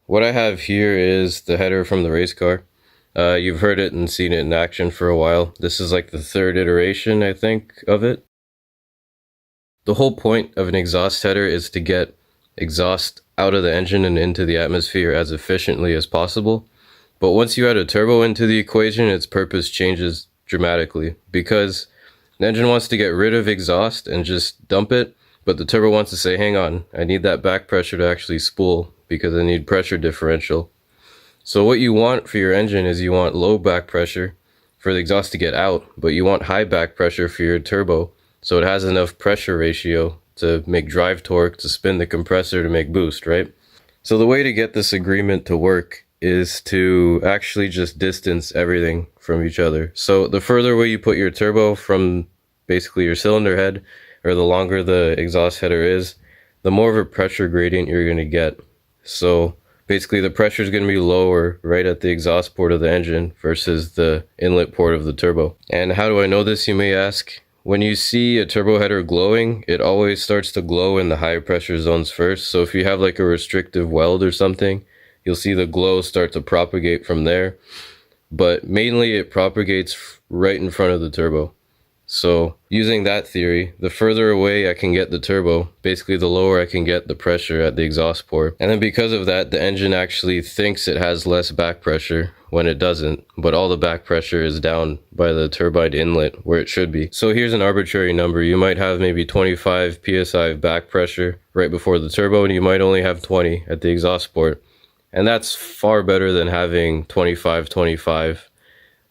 What I have here is the header from the race car. You've heard it and seen it in action for a while. This is like the third iteration, I think, of it. The whole point of an exhaust header is to get exhaust out of the engine and into the atmosphere as efficiently as possible. But once you add a turbo into the equation, its purpose changes dramatically, because the engine wants to get rid of exhaust and just dump it, but the turbo wants to say, hang on, I need that back pressure to actually spool because I need pressure differential. So what you want for your engine is you want low back pressure for the exhaust to get out, but you want high back pressure for your turbo so it has enough pressure ratio to make drive torque to spin the compressor to make boost, right? So the way to get this agreement to work is to actually just distance everything from each other. So the further away you put your turbo from basically your cylinder head, or the longer the exhaust header is, the more of a pressure gradient you're going to get. So basically the pressure is going to be lower right at the exhaust port of the engine versus the inlet port of the turbo. And how do I know this, you may ask? When you see a turbo header glowing, it always starts to glow in the high pressure zones first. So if you have like a restrictive weld or something, you'll see the glow start to propagate from there. But mainly it propagates right in front of the turbo. So using that theory, the further away I can get the turbo, basically the lower I can get the pressure at the exhaust port. And then because of that, the engine actually thinks it has less back pressure when it doesn't, but all the back pressure is down by the turbine inlet where it should be. So here's an arbitrary number. You might have maybe 25 psi of back pressure right before the turbo, and you might only have 20 at the exhaust port. And that's far better than having 25.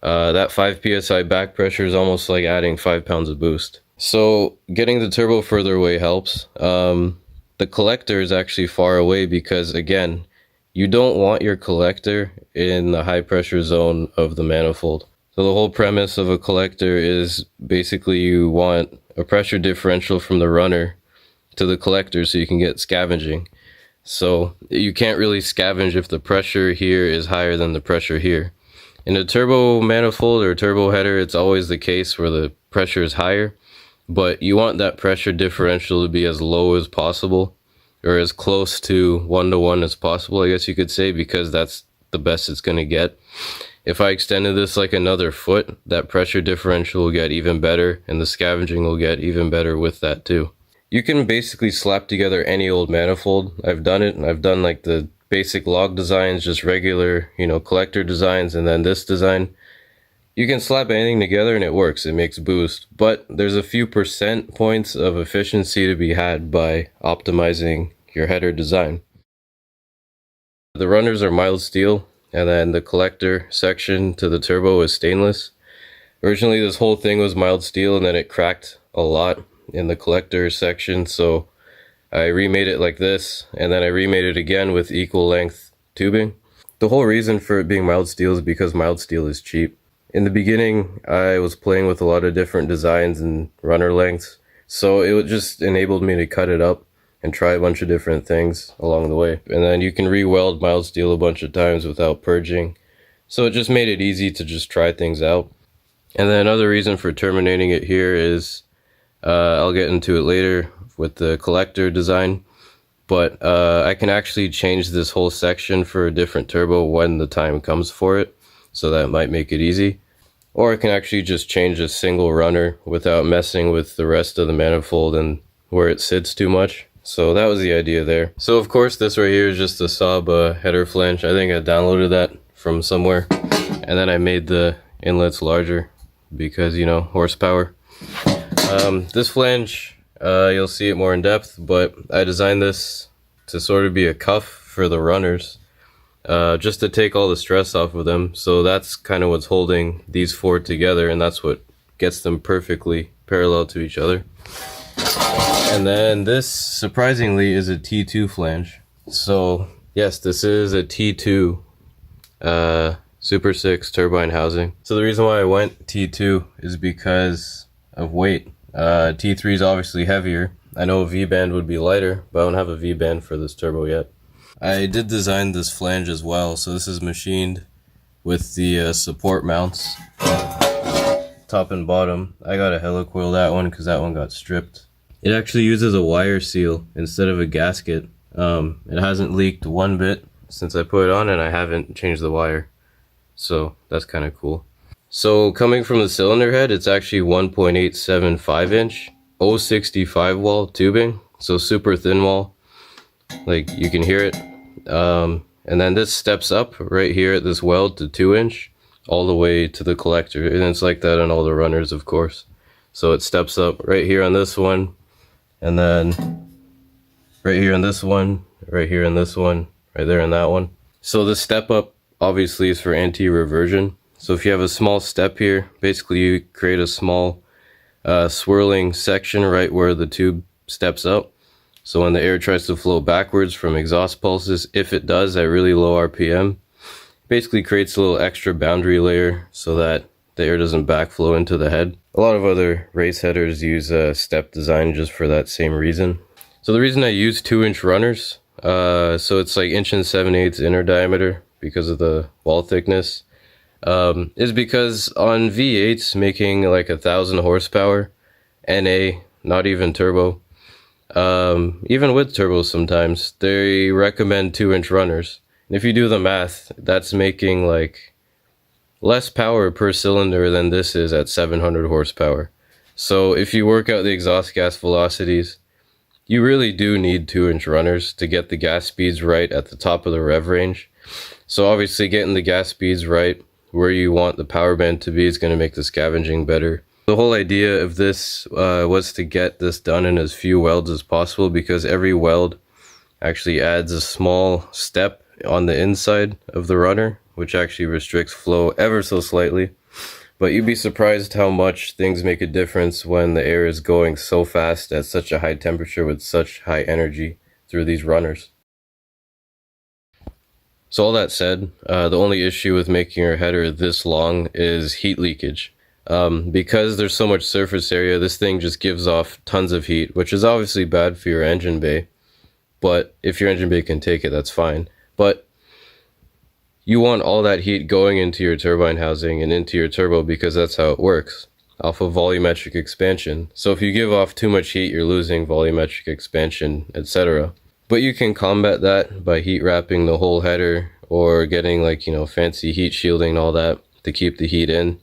That 5 psi back pressure is almost like adding 5 pounds of boost. So getting the turbo further away helps. The collector is actually far away because, again, you don't want your collector in the high pressure zone of the manifold. So the whole premise of a collector is basically you want a pressure differential from the runner to the collector so you can get scavenging. So you can't really scavenge if the pressure here is higher than the pressure here. In a turbo manifold or turbo header, it's always the case where the pressure is higher, but you want that pressure differential to be as low as possible, or as close to 1-to-1 as possible, I guess you could say, because that's the best it's going to get. If I extended this like another foot, that pressure differential will get even better, and the scavenging will get even better with that too. You can basically slap together any old manifold. I've done it, and I've done like the basic log designs, just regular, collector designs, and then this design. You can slap anything together and it works. It makes boost, but there's a few percent points of efficiency to be had by optimizing your header design. The runners are mild steel, and then the collector section to the turbo is stainless. Originally this whole thing was mild steel, and then it cracked a lot in the collector section, so I remade it like this, and then I remade it again with equal length tubing. The whole reason for it being mild steel is because mild steel is cheap. In the beginning, I was playing with a lot of different designs and runner lengths, so it just enabled me to cut it up and try a bunch of different things along the way. And then you can re-weld mild steel a bunch of times without purging, so it just made it easy to just try things out. And then another reason for terminating it here is, I'll get into it later with the collector design, but I can actually change this whole section for a different turbo when the time comes for it, so that might make it easy. Or I can actually just change a single runner without messing with the rest of the manifold and where it sits too much. So that was the idea there. So of course this right here is just a Saab header flange. I think I downloaded that from somewhere, and then I made the inlets larger because, horsepower. This flange, you'll see it more in depth, but I designed this to sort of be a cuff for the runners, just to take all the stress off of them. So that's kind of what's holding these four together, and that's what gets them perfectly parallel to each other. And then this, surprisingly, is a T2 flange. So yes, this is a T2 Super 6 turbine housing. So the reason why I went T2 is because of weight. T3 is obviously heavier. I know a V-band would be lighter, but I don't have a V-band for this turbo yet. I did design this flange as well, so this is machined with the support mounts, top and bottom. I got a helicoil that one because that one got stripped. It actually uses a wire seal instead of a gasket. It hasn't leaked one bit since I put it on, and I haven't changed the wire. So that's kind of cool. So coming from the cylinder head, it's actually 1.875 inch 065 wall tubing. So super thin wall, like you can hear it. And then this steps up right here at this weld to 2 inch all the way to the collector. And it's like that on all the runners, of course. So it steps up right here on this one, and then right here on this one, right here on this one, right there on that one. So the step up obviously is for anti-reversion. So if you have a small step here, basically you create a small swirling section right where the tube steps up. So when the air tries to flow backwards from exhaust pulses, if it does at really low RPM, basically creates a little extra boundary layer so that the air doesn't backflow into the head. A lot of other race headers use step design just for that same reason. So the reason I use 2-inch runners, so it's like 1 7/8 inner diameter because of the wall thickness, is because on V8s making like 1,000 horsepower, NA, not even turbo, even with turbos sometimes, they recommend 2-inch runners. And if you do the math, that's making like less power per cylinder than this is at 700 horsepower. So if you work out the exhaust gas velocities, you really do need 2-inch runners to get the gas speeds right at the top of the rev range. So obviously getting the gas speeds right where you want the power band to be is going to make the scavenging better. The whole idea of this was to get this done in as few welds as possible, because every weld actually adds a small step on the inside of the runner, which actually restricts flow ever so slightly. But you'd be surprised how much things make a difference when the air is going so fast at such a high temperature with such high energy through these runners. So all that said, the only issue with making your header this long is heat leakage. Because there's so much surface area, this thing just gives off tons of heat, which is obviously bad for your engine bay. But if your engine bay can take it, that's fine. But you want all that heat going into your turbine housing and into your turbo, because that's how it works, off of volumetric expansion. So if you give off too much heat, you're losing volumetric expansion, etc. But you can combat that by heat wrapping the whole header, or getting like, fancy heat shielding and all that to keep the heat in.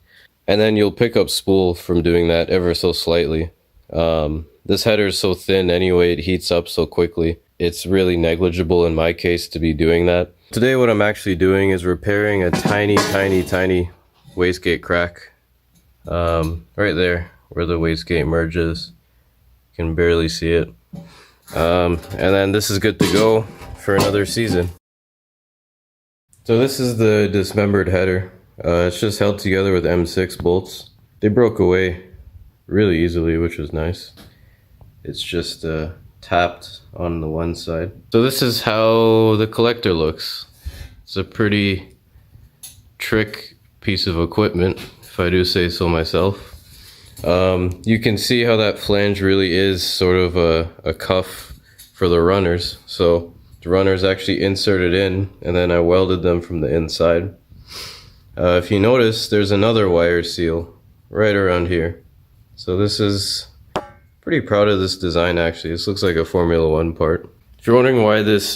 And then you'll pick up spool from doing that ever so slightly. This header is so thin anyway, it heats up so quickly. It's really negligible in my case to be doing that. Today what I'm actually doing is repairing a tiny wastegate crack. Right there where the wastegate merges. You can barely see it. And then this is good to go for another season. So this is the dismembered header. It's just held together with M6 bolts. They broke away really easily, which was nice. It's just tapped on the one side. So this is how the collector looks. It's a pretty trick piece of equipment, if I do say so myself. You can see how that flange really is sort of a cuff for the runners. So the runners actually inserted in, and then I welded them from the inside. If you notice, there's another wire seal right around here. So this is pretty proud of this design actually. This looks like a Formula 1 part. If you're wondering why this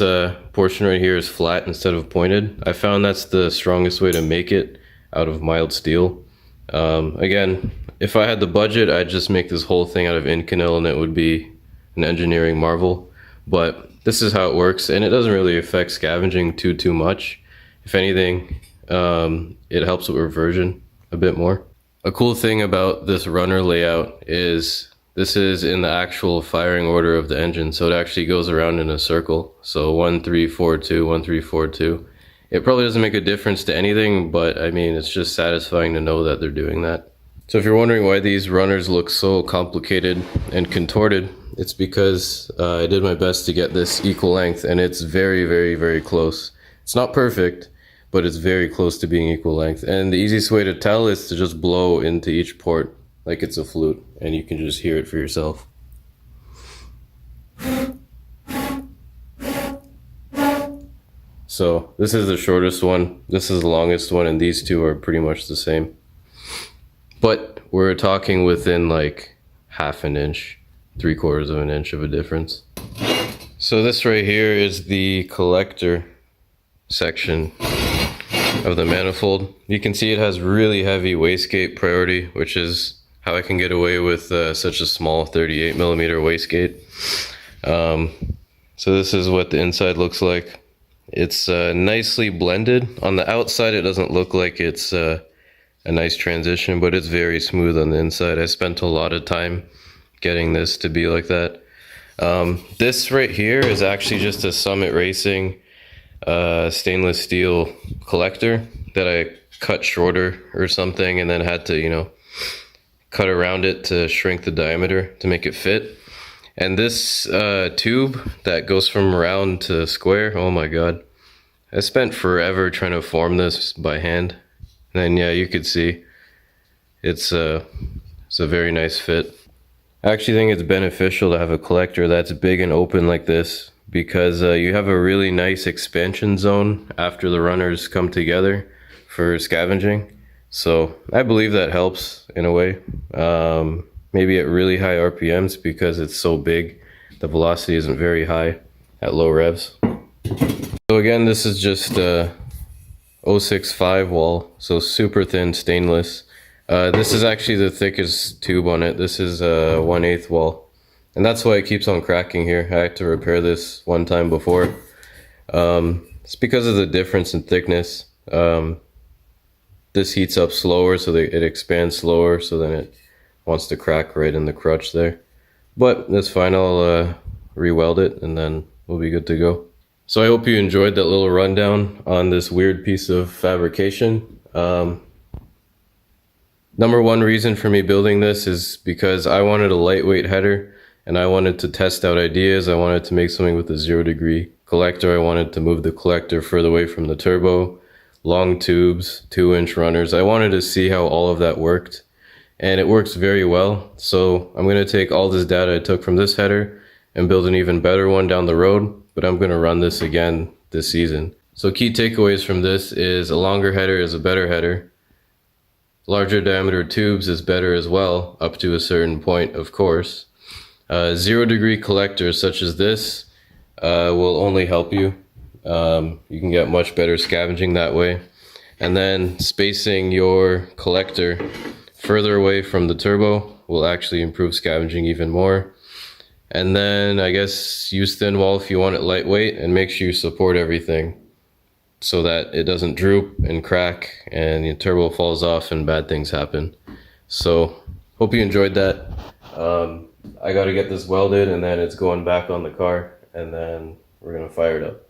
portion right here is flat instead of pointed, I found that's the strongest way to make it out of mild steel. Again, if I had the budget, I'd just make this whole thing out of Inconel and it would be an engineering marvel. But this is how it works, and it doesn't really affect scavenging too much. If anything, it helps with reversion a bit more. A cool thing about this runner layout is this is in the actual firing order of the engine, so it actually goes around in a circle. So 1 3 4 2, 1 3 4 2. It probably doesn't make a difference to anything, but I mean, it's just satisfying to know that they're doing that. So if you're wondering why these runners look so complicated and contorted, it's because I did my best to get this equal length, and it's very close. It's not perfect, but it's very close to being equal length. And the easiest way to tell is to just blow into each port like it's a flute, and you can just hear it for yourself. So this is the shortest one, this is the longest one, and these two are pretty much the same. But we're talking within like 1/2 inch, 3/4 of an inch of a difference. So this right here is the collector section of the manifold. You can see it has really heavy wastegate priority, which is how I can get away with such a small 38mm wastegate. So this is what the inside looks like. It's nicely blended. On the outside it doesn't look like it's a nice transition, but it's very smooth on the inside. I spent a lot of time getting this to be like that. This right here is actually just a Summit Racing stainless steel collector that I cut shorter or something, and then had to, you know, cut around it to shrink the diameter to make it fit. And this tube that goes from round to square, oh my god, I spent forever trying to form this by hand. And then yeah, you could see it's a very nice fit. I actually think it's beneficial to have a collector that's big and open like this, because you have a really nice expansion zone after the runners come together for scavenging. So I believe that helps in a way. Maybe at really high RPMs, because it's so big, the velocity isn't very high at low revs. So again, this is just 065 wall, so super thin stainless. This is actually the thickest tube on it. This is 1/8 wall, and that's why it keeps on cracking here. I had to repair this one time before. It's because of the difference in thickness. This heats up slower, so it expands slower, so then it wants to crack right in the crutch there. But that's fine, I'll re-weld it and then we'll be good to go. So I hope you enjoyed that little rundown on this weird piece of fabrication. Number one reason for me building this is because I wanted a lightweight header, and I wanted to test out ideas. I wanted to make something with a 0-degree collector. I wanted to move the collector further away from the turbo, long tubes, 2-inch runners. I wanted to see how all of that worked, and it works very well. So I'm going to take all this data I took from this header and build an even better one down the road, but I'm going to run this again this season. So key takeaways from this is a longer header is a better header. Larger diameter tubes is better as well, up to a certain point, of course. 0-degree collectors such as this will only help you. You can get much better scavenging that way. And then spacing your collector further away from the turbo will actually improve scavenging even more. And then I guess use thin wall if you want it lightweight, and make sure you support everything so that it doesn't droop and crack and the turbo falls off and bad things happen. So hope you enjoyed that. I got to get this welded, and then it's going back on the car, and then we're going to fire it up.